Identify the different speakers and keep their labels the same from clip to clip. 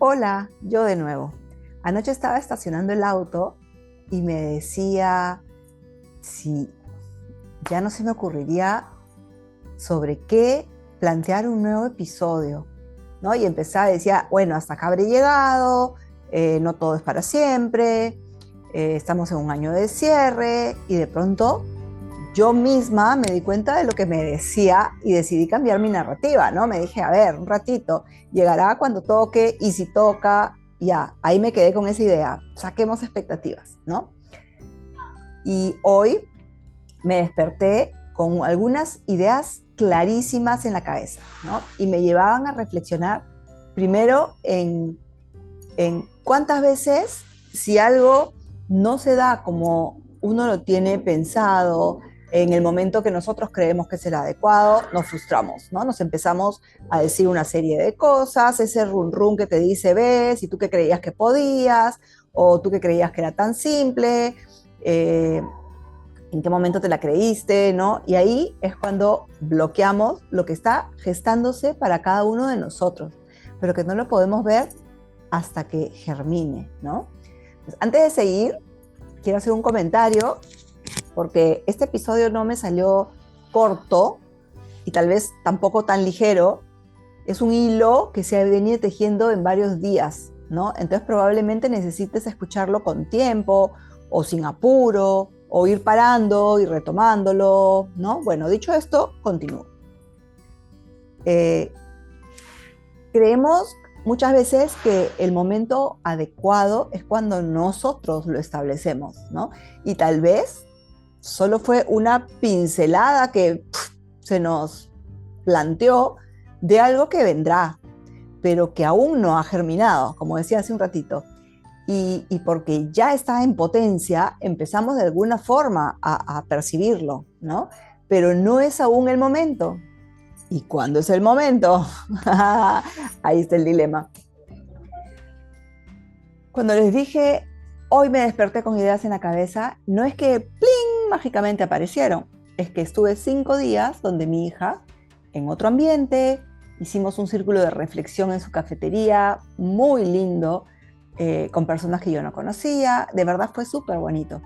Speaker 1: Hola, yo de nuevo. Anoche estaba estacionando el auto y me decía si ya no se me ocurriría sobre qué plantear un nuevo episodio, ¿no? Y empezaba, decía, bueno, hasta acá habré llegado, no todo es para siempre, estamos en un año de cierre y de pronto yo misma me di cuenta de lo que me decía y decidí cambiar mi narrativa, ¿no? Me dije, a ver, un ratito, llegará cuando toque y si toca, ya, ahí me quedé con esa idea, saquemos expectativas, ¿no? Y hoy me desperté con algunas ideas clarísimas en la cabeza, ¿no? Y me llevaban a reflexionar primero en cuántas veces, si algo no se da como uno lo tiene pensado, en el momento que nosotros creemos que es el adecuado, nos frustramos, ¿no? Nos empezamos a decir una serie de cosas, ese run run que te dice, ves, y tú que creías que podías, o tú que creías que era tan simple, en qué momento te la creíste, ¿no? Y ahí es cuando bloqueamos lo que está gestándose para cada uno de nosotros, pero que no lo podemos ver hasta que germine, ¿no? Pues antes de seguir, quiero hacer un comentario porque este episodio no me salió corto y tal vez tampoco tan ligero. Es un hilo que se ha venido tejiendo en varios días, ¿no? Entonces probablemente necesites escucharlo con tiempo o sin apuro o ir parando y retomándolo, ¿no? Bueno, dicho esto, continúo. Eh, Creemos muchas veces que el momento adecuado es cuando nosotros lo establecemos, ¿no? Y tal vez solo fue una pincelada que se nos planteó de algo que vendrá, pero que aún no ha germinado, como decía hace un ratito. Y porque ya está en potencia, empezamos de alguna forma a percibirlo, ¿no? Pero no es aún el momento. ¿Y cuándo es el momento? Ahí está el dilema. Cuando les dije, hoy me desperté con ideas en la cabeza, no es que ¡pling! Mágicamente aparecieron, es que estuve 5 días donde mi hija, en otro ambiente, hicimos un círculo de reflexión en su cafetería, muy lindo, con personas que yo no conocía, de verdad fue súper bonito.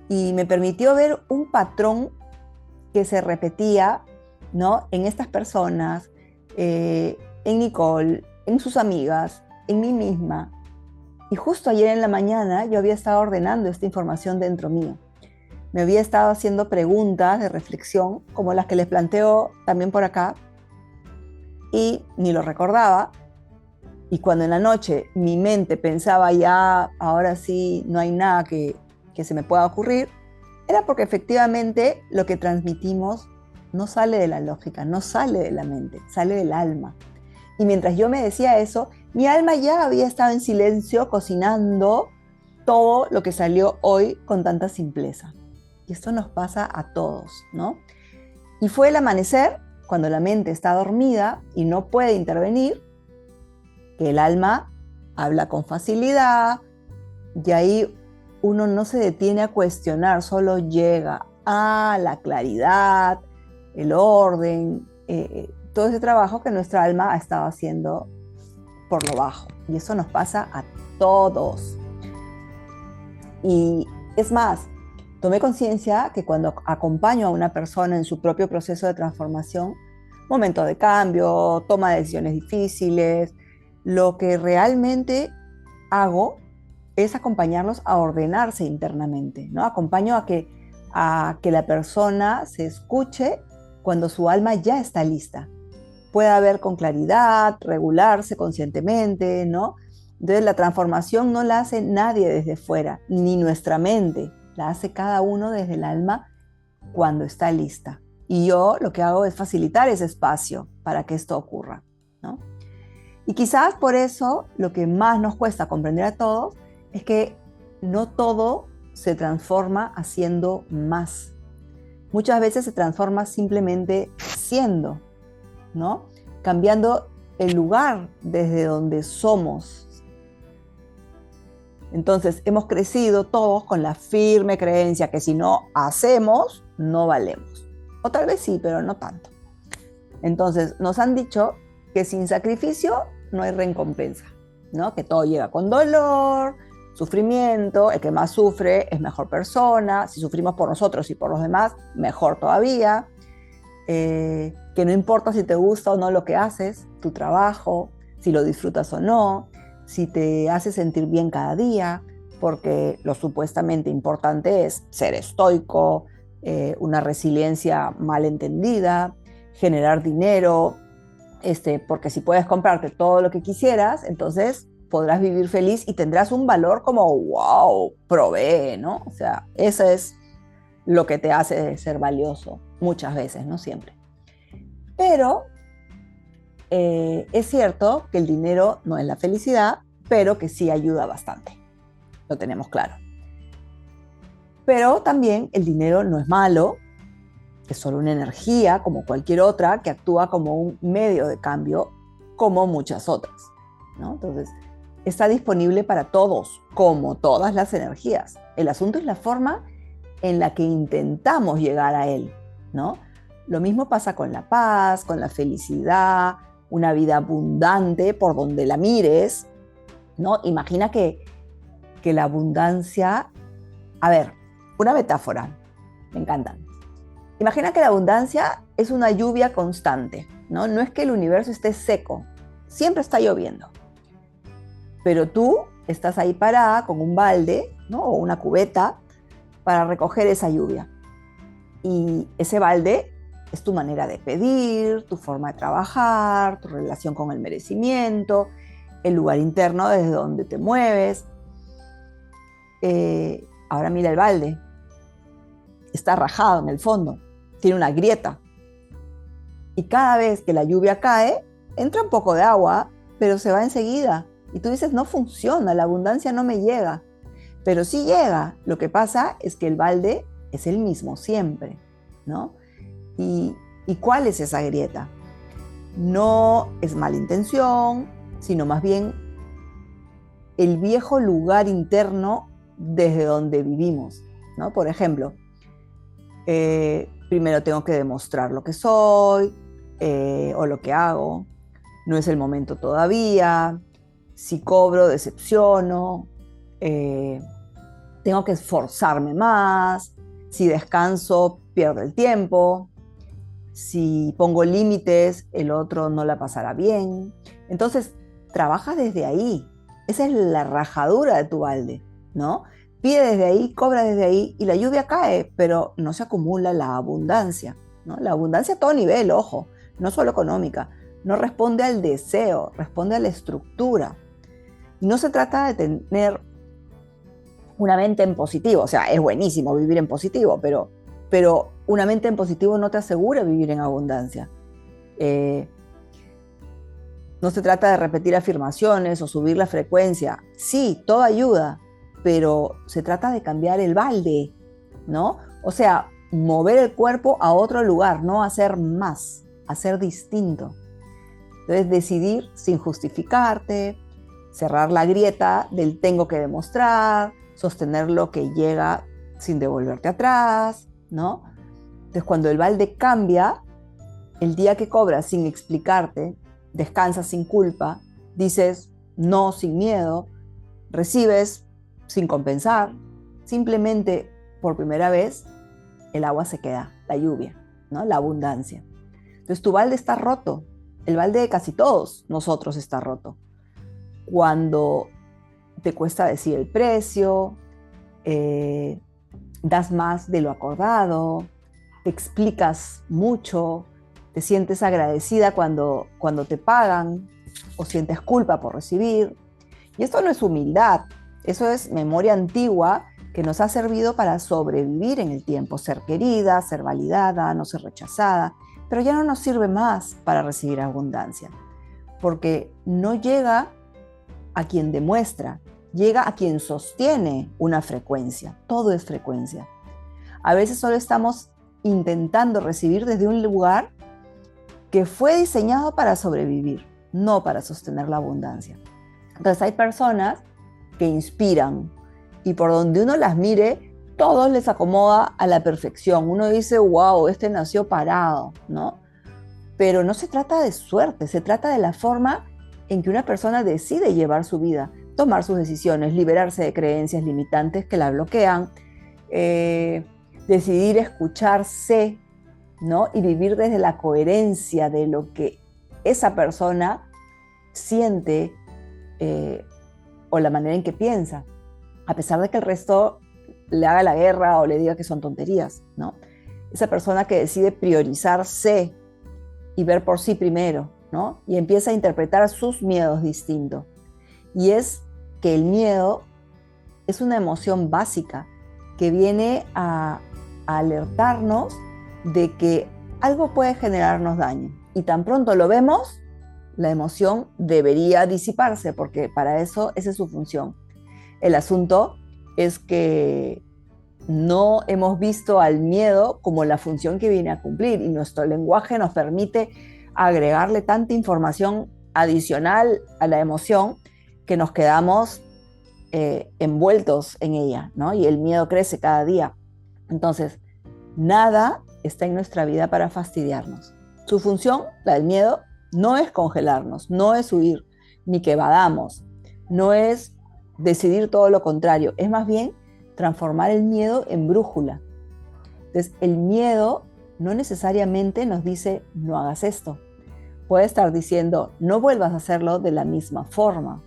Speaker 1: Y me permitió ver un patrón que se repetía, ¿no? En estas personas, en Nicole, en sus amigas, en mí misma. Y justo ayer en la mañana yo había estado ordenando esta información dentro mío. Me había estado haciendo preguntas de reflexión, como las que les planteo también por acá, y ni lo recordaba. Y cuando en la noche mi mente pensaba ya, ahora sí, no hay nada que se me pueda ocurrir, era porque efectivamente lo que transmitimos no sale de la lógica, no sale de la mente, sale del alma. Y mientras yo me decía eso, mi alma ya había estado en silencio cocinando todo lo que salió hoy con tanta simpleza. Y esto nos pasa a todos, ¿no? Y fue el amanecer, cuando la mente está dormida y no puede intervenir, que el alma habla con facilidad y ahí uno no se detiene a cuestionar, solo llega a la claridad, el orden, todo ese trabajo que nuestra alma ha estado haciendo por lo bajo. Y eso nos pasa a todos. Y es más, tomé conciencia que cuando acompaño a una persona en su propio proceso de transformación, momento de cambio, toma de decisiones difíciles, lo que realmente hago es acompañarlos a ordenarse internamente, ¿no? Acompaño a que la persona se escuche cuando su alma ya está lista. Pueda ver con claridad, regularse conscientemente, ¿no? Entonces la transformación no la hace nadie desde fuera, ni nuestra mente, la hace cada uno desde el alma cuando está lista. Y yo lo que hago es facilitar ese espacio para que esto ocurra, ¿no? Y quizás por eso lo que más nos cuesta comprender a todos es que no todo se transforma haciendo más. Muchas veces se transforma simplemente siendo, ¿no? Cambiando el lugar desde donde somos. Entonces, hemos crecido todos con la firme creencia que si no hacemos, no valemos. O tal vez sí, pero no tanto. Entonces, nos han dicho que sin sacrificio no hay recompensa. ¿no? Que todo llega con dolor, sufrimiento, el que más sufre es mejor persona, si sufrimos por nosotros y por los demás, mejor todavía, que no importa si te gusta o no lo que haces, tu trabajo, si lo disfrutas o no, si te hace sentir bien cada día, porque lo supuestamente importante es ser estoico, una resiliencia mal entendida, generar dinero, porque si puedes comprarte todo lo que quisieras, entonces podrás vivir feliz y tendrás un valor como, wow, provee, ¿no? O sea, eso es lo que te hace ser valioso, muchas veces, no siempre. Pero es cierto que el dinero no es la felicidad, pero que sí ayuda bastante, lo tenemos claro. Pero también el dinero no es malo, es solo una energía como cualquier otra que actúa como un medio de cambio como muchas otras, ¿no? Entonces, está disponible para todos, como todas las energías. El asunto es la forma en la que intentamos llegar a él, ¿no? Lo mismo pasa con la paz, con la felicidad, una vida abundante por donde la mires, ¿no? Imagina que la abundancia, a ver, una metáfora, me encantan. Imagina que la abundancia es una lluvia constante, ¿no? No es que el universo esté seco, siempre está lloviendo. Pero tú estás ahí parada con un balde, ¿no? O una cubeta para recoger esa lluvia. Y ese balde es tu manera de pedir, tu forma de trabajar, tu relación con el merecimiento, el lugar interno desde donde te mueves. Ahora mira el balde. Está rajado en el fondo, tiene una grieta. Y cada vez que la lluvia cae, entra un poco de agua, pero se va enseguida. Y tú dices, no funciona, la abundancia no me llega. Pero sí llega. Lo que pasa es que el balde es el mismo siempre, ¿no? ¿Y cuál es esa grieta? No es mala intención, sino más bien el viejo lugar interno desde donde vivimos, ¿no? Por ejemplo, primero tengo que demostrar lo que soy o lo que hago. No es el momento todavía. Si cobro, decepciono. Tengo que esforzarme más. Si descanso, pierdo el tiempo. Si pongo límites, el otro no la pasará bien. Entonces, trabajas desde ahí. Esa es la rajadura de tu balde, ¿no? Pide desde ahí, cobra desde ahí y la lluvia cae, pero no se acumula la abundancia, ¿no? La abundancia a todo nivel, ojo, no solo económica. No responde al deseo, responde a la estructura. Y no se trata de tener una mente en positivo, o sea, es buenísimo vivir en positivo, pero una mente en positivo no te asegura vivir en abundancia. No se trata de repetir afirmaciones o subir la frecuencia. Sí, todo ayuda, pero se trata de cambiar el balde, ¿no? O sea, mover el cuerpo a otro lugar, no hacer más, hacer distinto. Entonces, decidir sin justificarte, cerrar la grieta del tengo que demostrar, sostener lo que llega sin devolverte atrás, ¿no? Entonces, cuando el balde cambia, el día que cobras sin explicarte, descansas sin culpa, dices no sin miedo, recibes sin compensar, simplemente por primera vez el agua se queda, la lluvia, ¿no? La abundancia. Entonces tu balde está roto, el balde de casi todos nosotros está roto. Cuando te cuesta decir el precio, das más de lo acordado, te explicas mucho, te sientes agradecida cuando te pagan o sientes culpa por recibir. Y esto no es humildad, eso es memoria antigua que nos ha servido para sobrevivir en el tiempo, ser querida, ser validada, no ser rechazada, pero ya no nos sirve más para recibir abundancia, porque no llega a quien demuestra, llega a quien sostiene una frecuencia. Todo es frecuencia. A veces solo estamos intentando recibir desde un lugar que fue diseñado para sobrevivir, no para sostener la abundancia. Entonces hay personas que inspiran y por donde uno las mire, todo les acomoda a la perfección. Uno dice, wow, este nació parado, ¿no? Pero no se trata de suerte, se trata de la forma en que una persona decide llevar su vida, tomar sus decisiones, liberarse de creencias limitantes que la bloquean, decidir escucharse, ¿no? Y vivir desde la coherencia de lo que esa persona siente o la manera en que piensa, a pesar de que el resto le haga la guerra o le diga que son tonterías, ¿no? Esa persona que decide priorizarse y ver por sí primero, ¿no? Y empieza a interpretar sus miedos distinto. Y es que el miedo es una emoción básica que viene a alertarnos de que algo puede generarnos daño. Y tan pronto lo vemos, la emoción debería disiparse, porque para eso esa es su función. El asunto es que no hemos visto al miedo como la función que viene a cumplir, y nuestro lenguaje nos permite agregarle tanta información adicional a la emoción que nos quedamos envueltos en ella, ¿no? Y el miedo crece cada día. Entonces, nada está en nuestra vida para fastidiarnos. Su función, la del miedo, no es congelarnos, no es huir, ni que evadamos, no es decidir todo lo contrario, es más bien transformar el miedo en brújula. Entonces, el miedo no necesariamente nos dice no hagas esto. Puede estar diciendo no vuelvas a hacerlo de la misma forma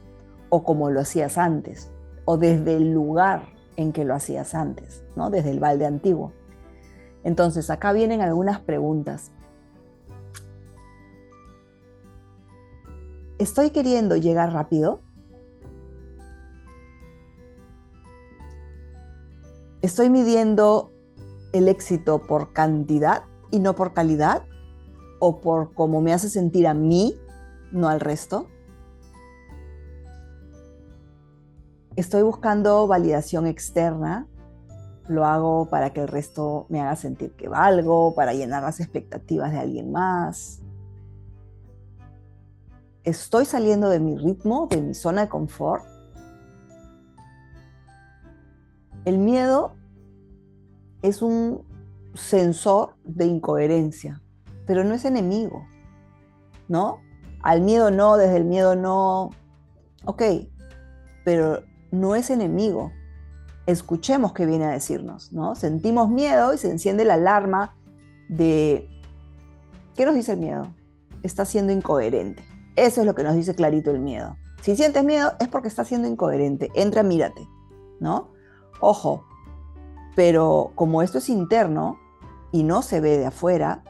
Speaker 1: o como lo hacías antes o desde el lugar en que lo hacías antes, ¿no? Desde el balde antiguo. Entonces, acá vienen algunas preguntas. ¿Estoy queriendo llegar rápido? ¿Estoy midiendo el éxito por cantidad y no por calidad? ¿O por cómo me hace sentir a mí, no al resto? ¿Estoy buscando validación externa? ¿Lo hago para que el resto me haga sentir que valgo, para llenar las expectativas de alguien más? ¿Estoy saliendo de mi ritmo, de mi zona de confort? El miedo es un sensor de incoherencia, pero no es enemigo, ¿no? Al miedo no, desde el miedo no. Ok, pero no es enemigo. Escuchemos qué viene a decirnos, ¿no? Sentimos miedo y se enciende la alarma de... ¿Qué nos dice el miedo? Está siendo incoherente. Eso es lo que nos dice clarito el miedo. Si sientes miedo es porque está siendo incoherente. Entra, mírate, ¿no? Ojo, pero como esto es interno y no se ve de afuera,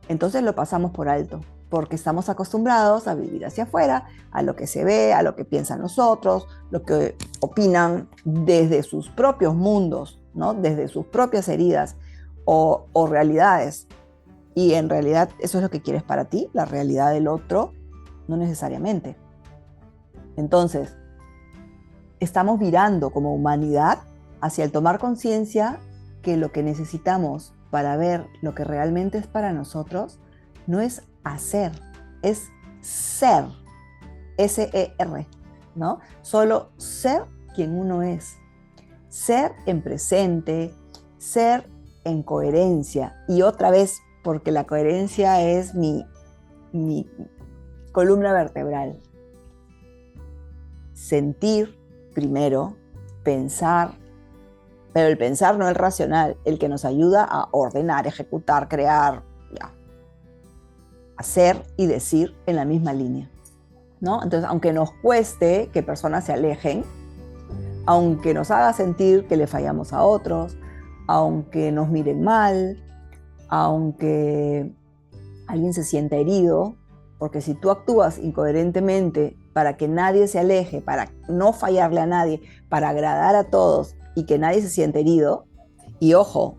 Speaker 1: entonces lo pasamos por alto, porque estamos acostumbrados a vivir hacia afuera, a lo que se ve, a lo que piensan los otros, lo que opinan desde sus propios mundos, ¿no? Desde sus propias heridas o realidades. Y en realidad eso es lo que quieres para ti, la realidad del otro, no necesariamente. Entonces, estamos virando como humanidad hacia el tomar conciencia que lo que necesitamos para ver lo que realmente es para nosotros no es hacer, es ser, S-E-R, ¿no? Solo ser quien uno es, ser en presente, ser en coherencia. Y otra vez, porque la coherencia es mi columna vertebral. Sentir primero, pensar, pero el pensar no es racional, el que nos ayuda a ordenar, ejecutar, crear, ya. Hacer y decir en la misma línea, ¿no? Entonces, aunque nos cueste que personas se alejen, aunque nos haga sentir que le fallamos a otros, aunque nos miren mal, aunque alguien se sienta herido, porque si tú actúas incoherentemente para que nadie se aleje, para no fallarle a nadie, para agradar a todos y que nadie se siente herido, y ojo,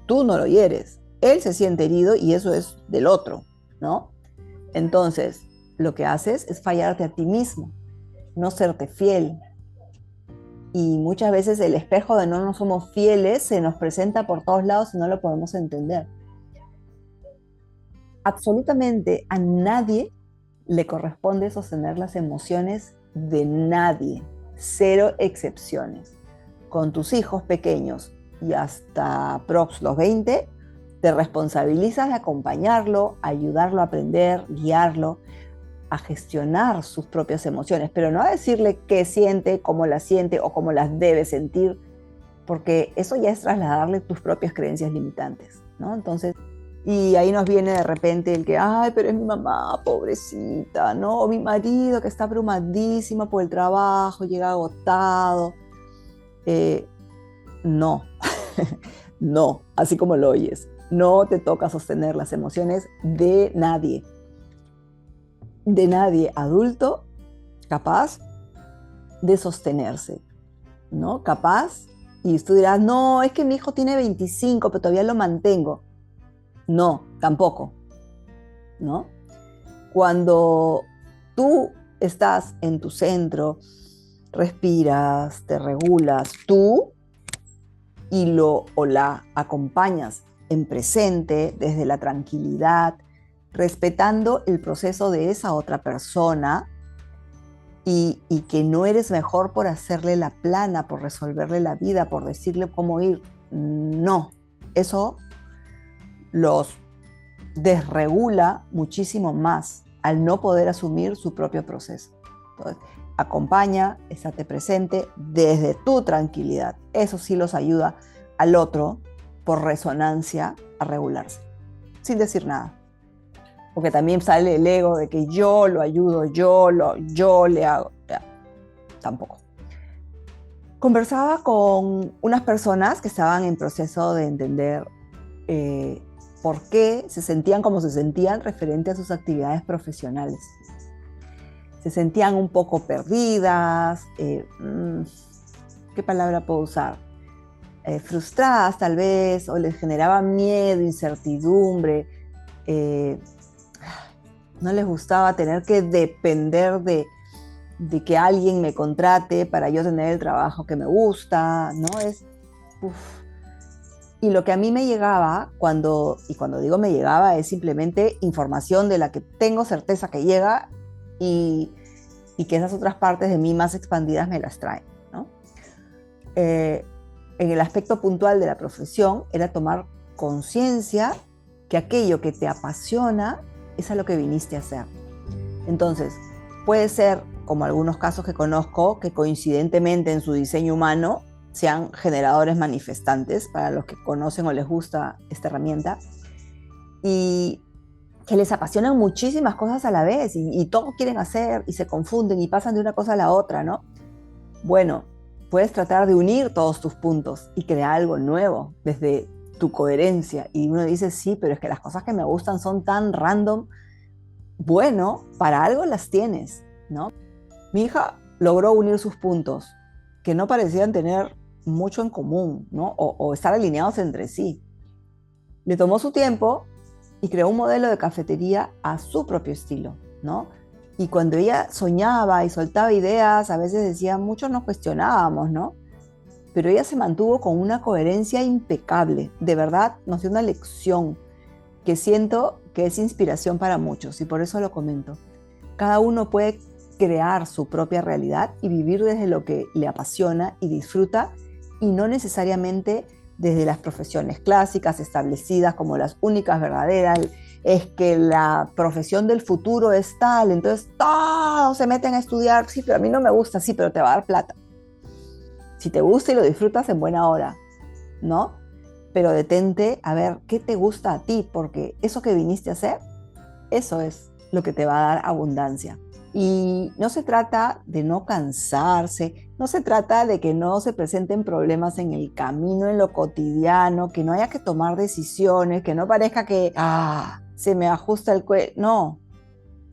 Speaker 1: tú no lo hieres, él se siente herido y eso es del otro, ¿no? Entonces, lo que haces es fallarte a ti mismo, no serte fiel. Y muchas veces el espejo de no nos somos fieles se nos presenta por todos lados y no lo podemos entender. Absolutamente a nadie le corresponde sostener las emociones de nadie, cero excepciones. Con tus hijos pequeños y hasta prox los 20, te responsabilizas de acompañarlo, ayudarlo a aprender, guiarlo, a gestionar sus propias emociones, pero no a decirle qué siente, cómo las siente o cómo las debe sentir, porque eso ya es trasladarle tus propias creencias limitantes, ¿no? Entonces, y ahí nos viene de repente el que, ay, pero es mi mamá, pobrecita, ¿no? O mi marido que está abrumadísimo por el trabajo, llega agotado. No, no, así como lo oyes. No te toca sostener las emociones de nadie. De nadie adulto capaz de sostenerse, ¿no? Capaz, y tú dirás, no, es que mi hijo tiene 25, pero todavía lo mantengo. No, tampoco, ¿no? Cuando tú estás en tu centro, respiras, te regulas tú y lo o la acompañas en presente, desde la tranquilidad, respetando el proceso de esa otra persona y que no eres mejor por hacerle la plana, por resolverle la vida, por decirle cómo ir. No, eso los desregula muchísimo más al no poder asumir su propio proceso. Entonces, acompaña, estate presente desde tu tranquilidad. Eso sí los ayuda al otro, por resonancia, a regularse, sin decir nada. Porque también sale el ego de que yo lo ayudo, yo le hago. Ya, tampoco. Conversaba con unas personas que estaban en proceso de entender por qué se sentían como se sentían referente a sus actividades profesionales. Se sentían un poco perdidas, ¿qué palabra puedo usar? Frustradas tal vez, o les generaba miedo, incertidumbre, no les gustaba tener que depender de que alguien me contrate para yo tener el trabajo que me gusta, ¿no? Y lo que a mí me llegaba, y cuando digo me llegaba, es simplemente información de la que tengo certeza que llega y que esas otras partes de mí más expandidas me las traen, ¿no? En el aspecto puntual de la profesión era tomar conciencia que aquello que te apasiona es a lo que viniste a hacer. Entonces, puede ser, como algunos casos que conozco, que coincidentemente en su diseño humano sean generadores manifestantes, para los que conocen o les gusta esta herramienta, y que les apasionan muchísimas cosas a la vez, y todo quieren hacer, y se confunden, y pasan de una cosa a la otra, ¿no? Bueno, puedes tratar de unir todos tus puntos y crear algo nuevo desde tu coherencia. Y uno dice, sí, pero es que las cosas que me gustan son tan random. Bueno, para algo las tienes, ¿no? Mi hija logró unir sus puntos, que no parecían tener mucho en común, ¿no? O estar alineados entre sí. Le tomó su tiempo y creó un modelo de cafetería a su propio estilo, ¿no? Y cuando ella soñaba y soltaba ideas, a veces decía, muchos nos cuestionábamos, ¿no? Pero ella se mantuvo con una coherencia impecable. De verdad, nos dio una lección que siento que es inspiración para muchos, y por eso lo comento. Cada uno puede crear su propia realidad y vivir desde lo que le apasiona y disfruta, y no necesariamente desde las profesiones clásicas establecidas como las únicas verdaderas. Es que la profesión del futuro es tal, entonces todos se meten a estudiar. Sí, pero a mí no me gusta. Sí, pero te va a dar plata. Si te gusta y lo disfrutas, en buena hora, ¿no? Pero detente a ver qué te gusta a ti, porque eso que viniste a hacer, eso es lo que te va a dar abundancia. Y no se trata de no cansarse, no se trata de que no se presenten problemas en el camino, en lo cotidiano, que no haya que tomar decisiones, que no parezca que se me ajusta el cuello, no.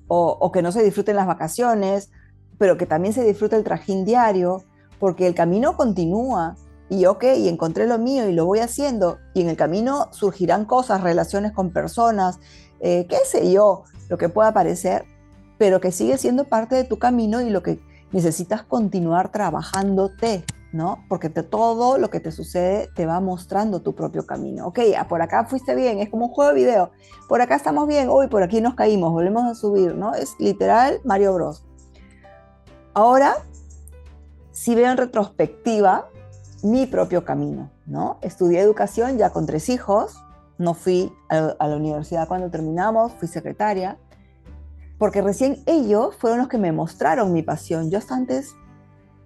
Speaker 1: O que no se disfruten las vacaciones, pero que también se disfrute el trajín diario, porque el camino continúa. Y y encontré lo mío y lo voy haciendo, y en el camino surgirán cosas, relaciones con personas, qué sé yo, lo que pueda aparecer, pero que sigue siendo parte de tu camino y lo que necesitas continuar trabajándote, ¿no? Porque todo lo que te sucede te va mostrando tu propio camino. Ok, por acá fuiste bien, es como un juego de video, por acá estamos bien, uy, por aquí nos caímos, volvemos a subir, ¿no? Es literal Mario Bros. Ahora, si veo en retrospectiva mi propio camino, ¿no? Estudié educación ya con 3 hijos, no fui a la universidad cuando terminamos, fui secretaria, porque recién ellos fueron los que me mostraron mi pasión. Yo hasta antes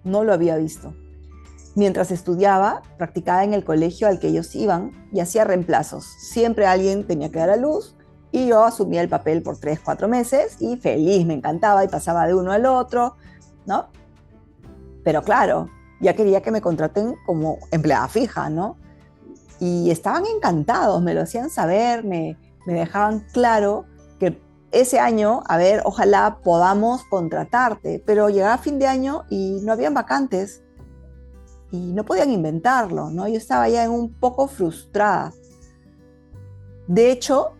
Speaker 1: no lo había visto. Mientras estudiaba, practicaba en el colegio al que ellos iban y hacía reemplazos. Siempre alguien tenía que dar a luz y yo asumía el papel por 3, 4 meses y feliz, me encantaba y pasaba de uno al otro, ¿no? Pero claro, ya quería que me contraten como empleada fija, ¿no? Y estaban encantados, me lo hacían saber, me dejaban claro que ese año, a ver, ojalá podamos contratarte, pero llegaba fin de año y no habían vacantes y no podían inventarlo, ¿no? Yo estaba ya en un poco frustrada. De hecho,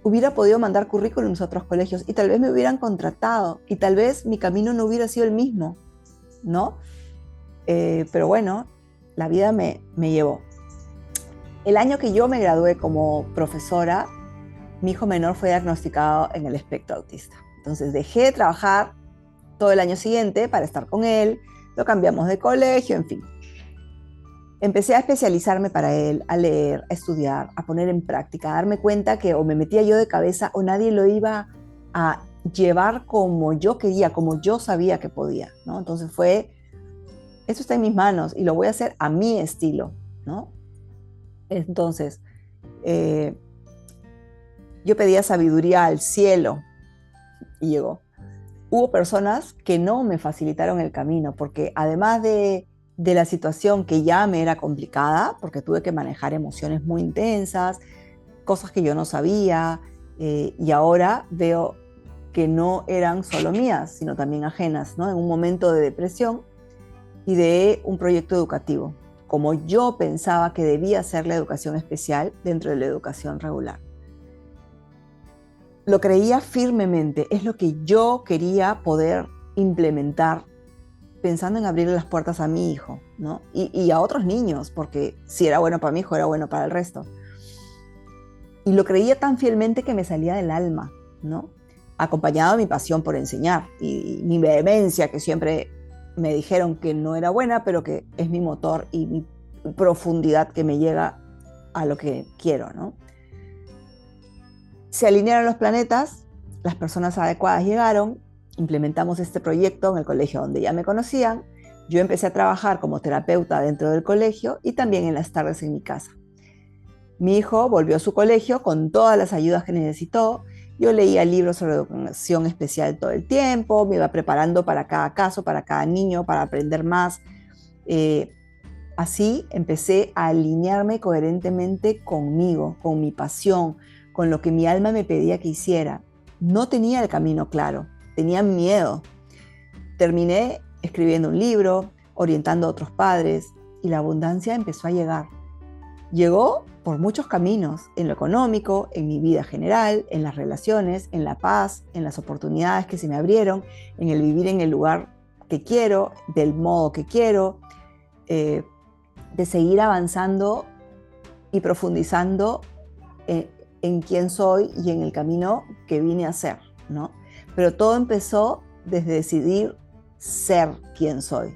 Speaker 1: hubiera podido mandar currículums a otros colegios y tal vez me hubieran contratado y tal vez mi camino no hubiera sido el mismo, ¿no? Pero bueno, la vida me llevó. El año que yo me gradué como profesora, mi hijo menor fue diagnosticado en el espectro autista. Entonces dejé de trabajar todo el año siguiente para estar con él, lo cambiamos de colegio, en fin. Empecé a especializarme para él, a leer, a estudiar, a poner en práctica, a darme cuenta que o me metía yo de cabeza o nadie lo iba a llevar como yo quería, como yo sabía que podía, ¿no? Entonces esto está en mis manos y lo voy a hacer a mi estilo, ¿no? Entonces, yo pedía sabiduría al cielo y llegó. Hubo personas que no me facilitaron el camino, porque además de la situación que ya me era complicada, porque tuve que manejar emociones muy intensas, cosas que yo no sabía, y ahora veo que no eran solo mías, sino también ajenas, ¿no? En un momento de depresión y de un proyecto educativo, como yo pensaba que debía ser la educación especial dentro de la educación regular. Lo creía firmemente, es lo que yo quería poder implementar pensando en abrirle las puertas a mi hijo, ¿no? Y a otros niños, porque si era bueno para mi hijo, era bueno para el resto. Y lo creía tan fielmente que me salía del alma, ¿no? Acompañado de mi pasión por enseñar y mi vehemencia, que siempre me dijeron que no era buena, pero que es mi motor y mi profundidad que me llega a lo que quiero, ¿no? Se alinearon los planetas, las personas adecuadas llegaron, implementamos este proyecto en el colegio donde ya me conocían, yo empecé a trabajar como terapeuta dentro del colegio y también en las tardes en mi casa. Mi hijo volvió a su colegio con todas las ayudas que necesitó, yo leía libros sobre educación especial todo el tiempo, me iba preparando para cada caso, para cada niño, para aprender más. Así empecé a alinearme coherentemente conmigo, con mi pasión, con lo que mi alma me pedía que hiciera. No tenía el camino claro, tenía miedo. Terminé escribiendo un libro, orientando a otros padres y la abundancia empezó a llegar. Llegó por muchos caminos, en lo económico, en mi vida general, en las relaciones, en la paz, en las oportunidades que se me abrieron, en el vivir en el lugar que quiero, del modo que quiero, de seguir avanzando y profundizando en quién soy y en el camino que vine a ser, ¿no? Pero todo empezó desde decidir ser quien soy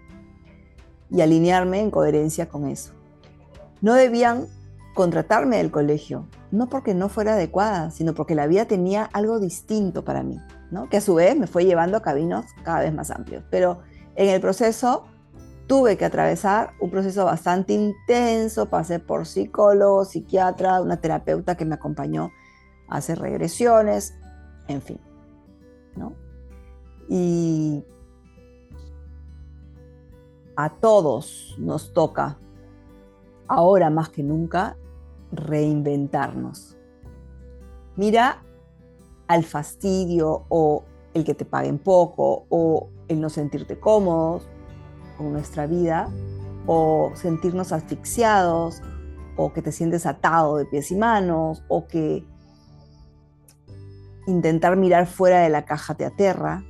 Speaker 1: y alinearme en coherencia con eso. No debían contratarme del colegio, no porque no fuera adecuada, sino porque la vida tenía algo distinto para mí, ¿no? Que a su vez me fue llevando a caminos cada vez más amplios. Pero en el proceso tuve que atravesar un proceso bastante intenso, pasé por psicólogo, psiquiatra, una terapeuta que me acompañó a hacer regresiones, en fin, ¿no? Y a todos nos toca, ahora más que nunca, reinventarnos. Mira al fastidio o el que te paguen poco o el no sentirte cómodos con nuestra vida o sentirnos asfixiados o que te sientes atado de pies y manos o que intentar mirar fuera de la caja te aterra.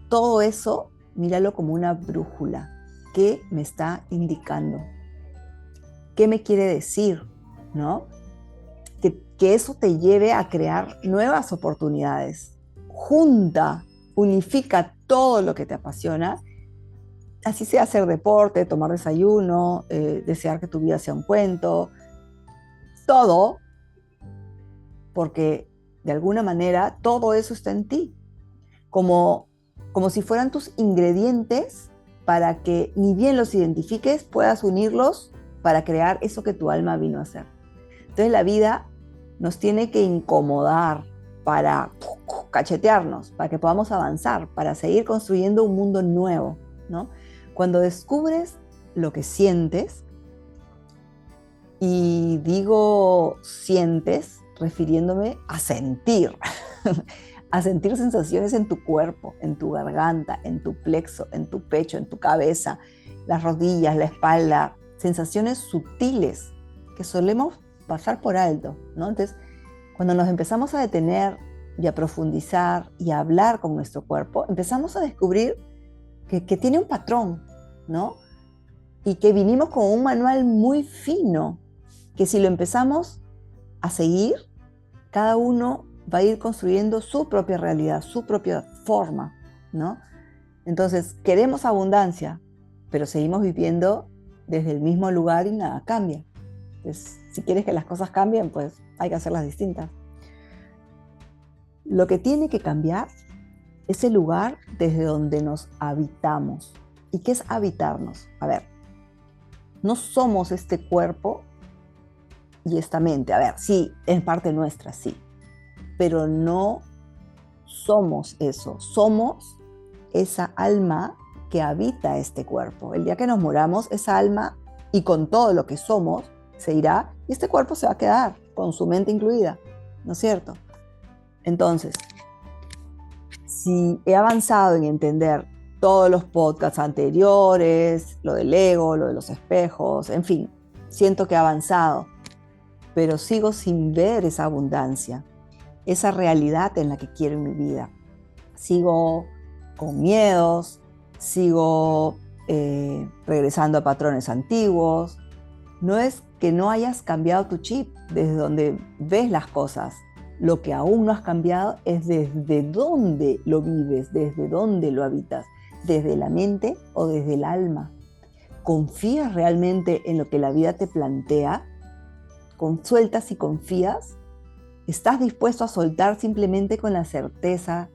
Speaker 1: Todo eso, míralo como una brújula. ¿Qué me está indicando? ¿Qué me quiere decir? ¿No? Que eso te lleve a crear nuevas oportunidades. Junta, unifica todo lo que te apasiona, así sea hacer deporte, tomar desayuno, desear que tu vida sea un cuento, todo, porque de alguna manera todo eso está en ti. como, como si fueran tus ingredientes para que ni bien los identifiques, puedas unirlos para crear eso que tu alma vino a hacer. Entonces la vida nos tiene que incomodar para cachetearnos, para que podamos avanzar, para seguir construyendo un mundo nuevo, ¿no? Cuando descubres lo que sientes, y digo sientes refiriéndome a sentir, a sentir sensaciones en tu cuerpo, en tu garganta, en tu plexo, en tu pecho, en tu cabeza, las rodillas, la espalda, sensaciones sutiles que solemos pasar por alto, ¿no? Entonces, cuando nos empezamos a detener y a profundizar y a hablar con nuestro cuerpo, empezamos a descubrir que tiene un patrón, ¿no? Y que vinimos con un manual muy fino, que si lo empezamos a seguir, cada uno va a ir construyendo su propia realidad, su propia forma, ¿no? Entonces, queremos abundancia, pero seguimos viviendo desde el mismo lugar y nada cambia. Entonces, si quieres que las cosas cambien, pues hay que hacerlas distintas. Lo que tiene que cambiar es el lugar desde donde nos habitamos. ¿Y qué es habitarnos? A ver, no somos este cuerpo y esta mente. A ver, sí, es parte nuestra, sí, pero no somos eso. Somos esa alma que habita este cuerpo. El día que nos muramos, esa alma y con todo lo que somos se irá y este cuerpo se va a quedar, con su mente incluida, ¿no es cierto? Entonces, si he avanzado en entender todos los podcasts anteriores, lo del ego, lo de los espejos, en fin, siento que he avanzado, pero sigo sin ver esa abundancia, esa realidad en la que quiero en mi vida. Sigo con miedos, sigo regresando a patrones antiguos. No es que no hayas cambiado tu chip desde donde ves las cosas. Lo que aún no has cambiado es desde dónde lo vives, desde dónde lo habitas, desde la mente o desde el alma. ¿Confías realmente en lo que la vida te plantea? ¿Sueltas y confías? ¿Estás dispuesto a soltar simplemente con la certeza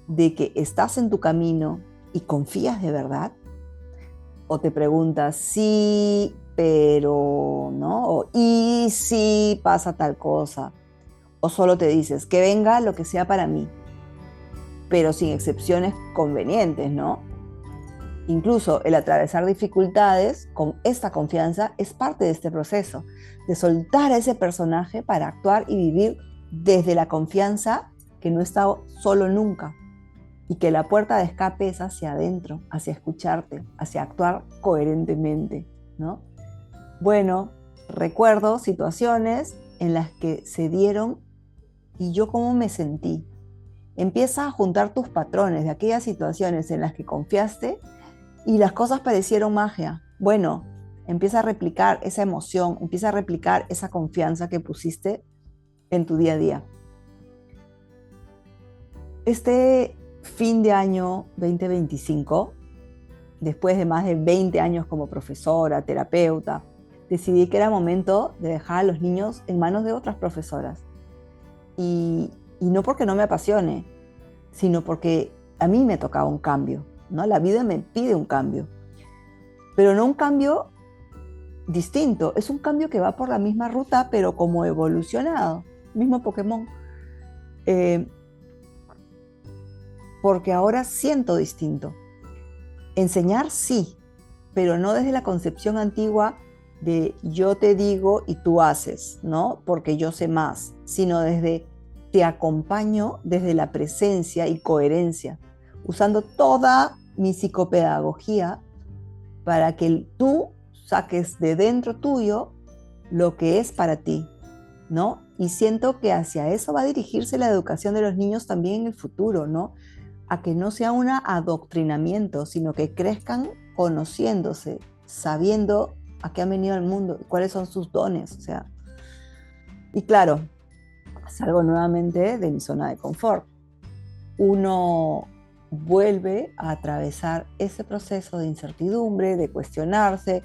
Speaker 1: de que estás en tu camino y confías de verdad? ¿O te preguntas, sí, pero no? ¿O y si pasa tal cosa? ¿O solo te dices, que venga lo que sea para mí, pero sin excepciones convenientes, ¿no? Incluso el atravesar dificultades con esta confianza es parte de este proceso, de soltar a ese personaje para actuar y vivir desde la confianza que no está solo nunca y que la puerta de escape es hacia adentro, hacia escucharte, hacia actuar coherentemente, ¿no? Bueno, recuerdo situaciones en las que se dieron y yo cómo me sentí. Empieza a juntar tus patrones de aquellas situaciones en las que confiaste y las cosas parecieron magia. Bueno, empieza a replicar esa emoción, empieza a replicar esa confianza que pusiste en tu día a día. Este fin de año 2025, después de más de 20 años como profesora, terapeuta, decidí que era momento de dejar a los niños en manos de otras profesoras. Y no porque no me apasione, sino porque a mí me tocaba un cambio, ¿no? La vida me pide un cambio, pero no un cambio distinto, es un cambio que va por la misma ruta, pero como evolucionado, mismo Pokémon. Porque ahora siento distinto. Enseñar sí, pero no desde la concepción antigua de yo te digo y tú haces, ¿no? Porque yo sé más, sino desde te acompaño desde la presencia y coherencia, usando toda mi psicopedagogía para que tú saques de dentro tuyo lo que es para ti, ¿no? Y siento que hacia eso va a dirigirse la educación de los niños también en el futuro, ¿no? A que no sea un adoctrinamiento, sino que crezcan conociéndose, sabiendo a qué han venido al mundo, cuáles son sus dones, o sea. Y claro, salgo nuevamente de mi zona de confort. Uno vuelve a atravesar ese proceso de incertidumbre, de cuestionarse,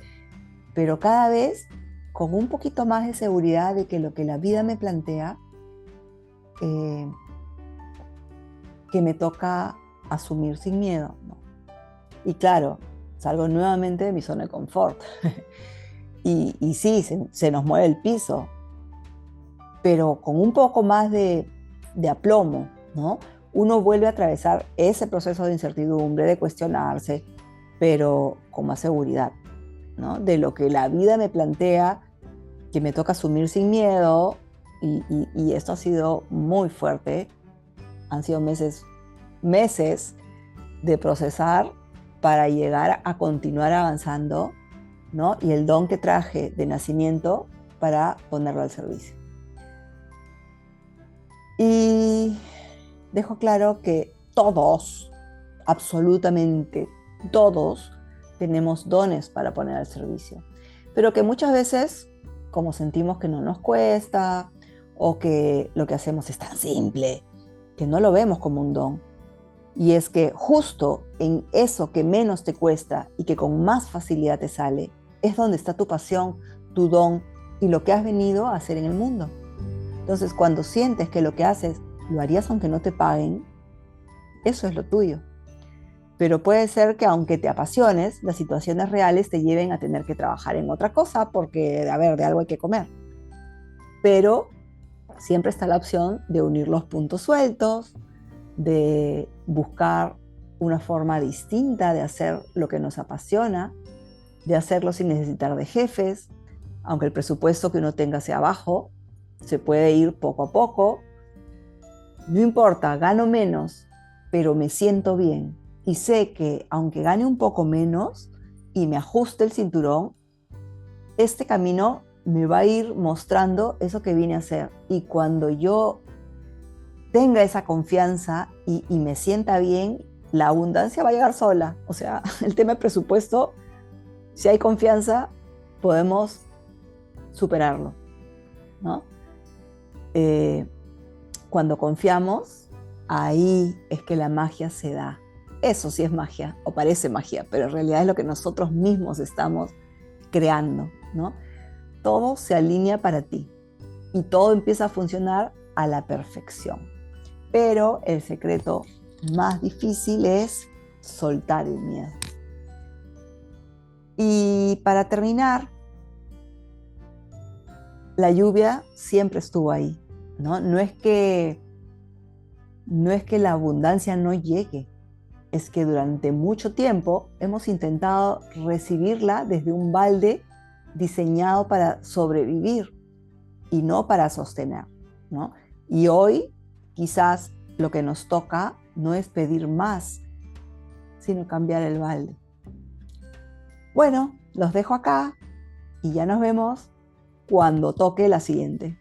Speaker 1: pero cada vez con un poquito más de seguridad de que lo que la vida me plantea, que me toca asumir sin miedo, ¿no? Y claro, salgo nuevamente de mi zona de confort. Y sí, se nos mueve el piso, pero con un poco más de aplomo, ¿no? Uno vuelve a atravesar ese proceso de incertidumbre, de cuestionarse, pero con más seguridad, ¿no? De lo que la vida me plantea, que me toca asumir sin miedo, y esto ha sido muy fuerte. Han sido meses de procesar para llegar a continuar avanzando, ¿no? Y el don que traje de nacimiento para ponerlo al servicio. Y dejo claro que todos, absolutamente todos, tenemos dones para poner al servicio, pero que muchas veces, como sentimos que no nos cuesta o que lo que hacemos es tan simple, que no lo vemos como un don. Y es que justo en eso que menos te cuesta y que con más facilidad te sale, es donde está tu pasión, tu don y lo que has venido a hacer en el mundo. Entonces, cuando sientes que lo que haces lo harías aunque no te paguen, eso es lo tuyo. Pero puede ser que aunque te apasiones, las situaciones reales te lleven a tener que trabajar en otra cosa porque, a ver, de algo hay que comer. Pero siempre está la opción de unir los puntos sueltos, de buscar una forma distinta de hacer lo que nos apasiona, de hacerlo sin necesitar de jefes, aunque el presupuesto que uno tenga sea bajo, se puede ir poco a poco. No importa, gano menos, pero me siento bien. Y sé que aunque gane un poco menos y me ajuste el cinturón, este camino me va a ir mostrando eso que vine a hacer. Y cuando yo tenga esa confianza y me sienta bien, la abundancia va a llegar sola. O sea, el tema de presupuesto, si hay confianza, podemos superarlo, ¿no? Cuando confiamos, ahí es que la magia se da. Eso sí es magia, o parece magia, pero en realidad es lo que nosotros mismos estamos creando, ¿no? Todo se alinea para ti y todo empieza a funcionar a la perfección. Pero el secreto más difícil es soltar el miedo. Y para terminar, la lluvia siempre estuvo ahí, ¿no? No es que la abundancia no llegue, es que durante mucho tiempo hemos intentado recibirla desde un balde diseñado para sobrevivir y no para sostener, ¿no? Y hoy quizás lo que nos toca no es pedir más, sino cambiar el balde. Bueno, los dejo acá y ya nos vemos cuando toque la siguiente.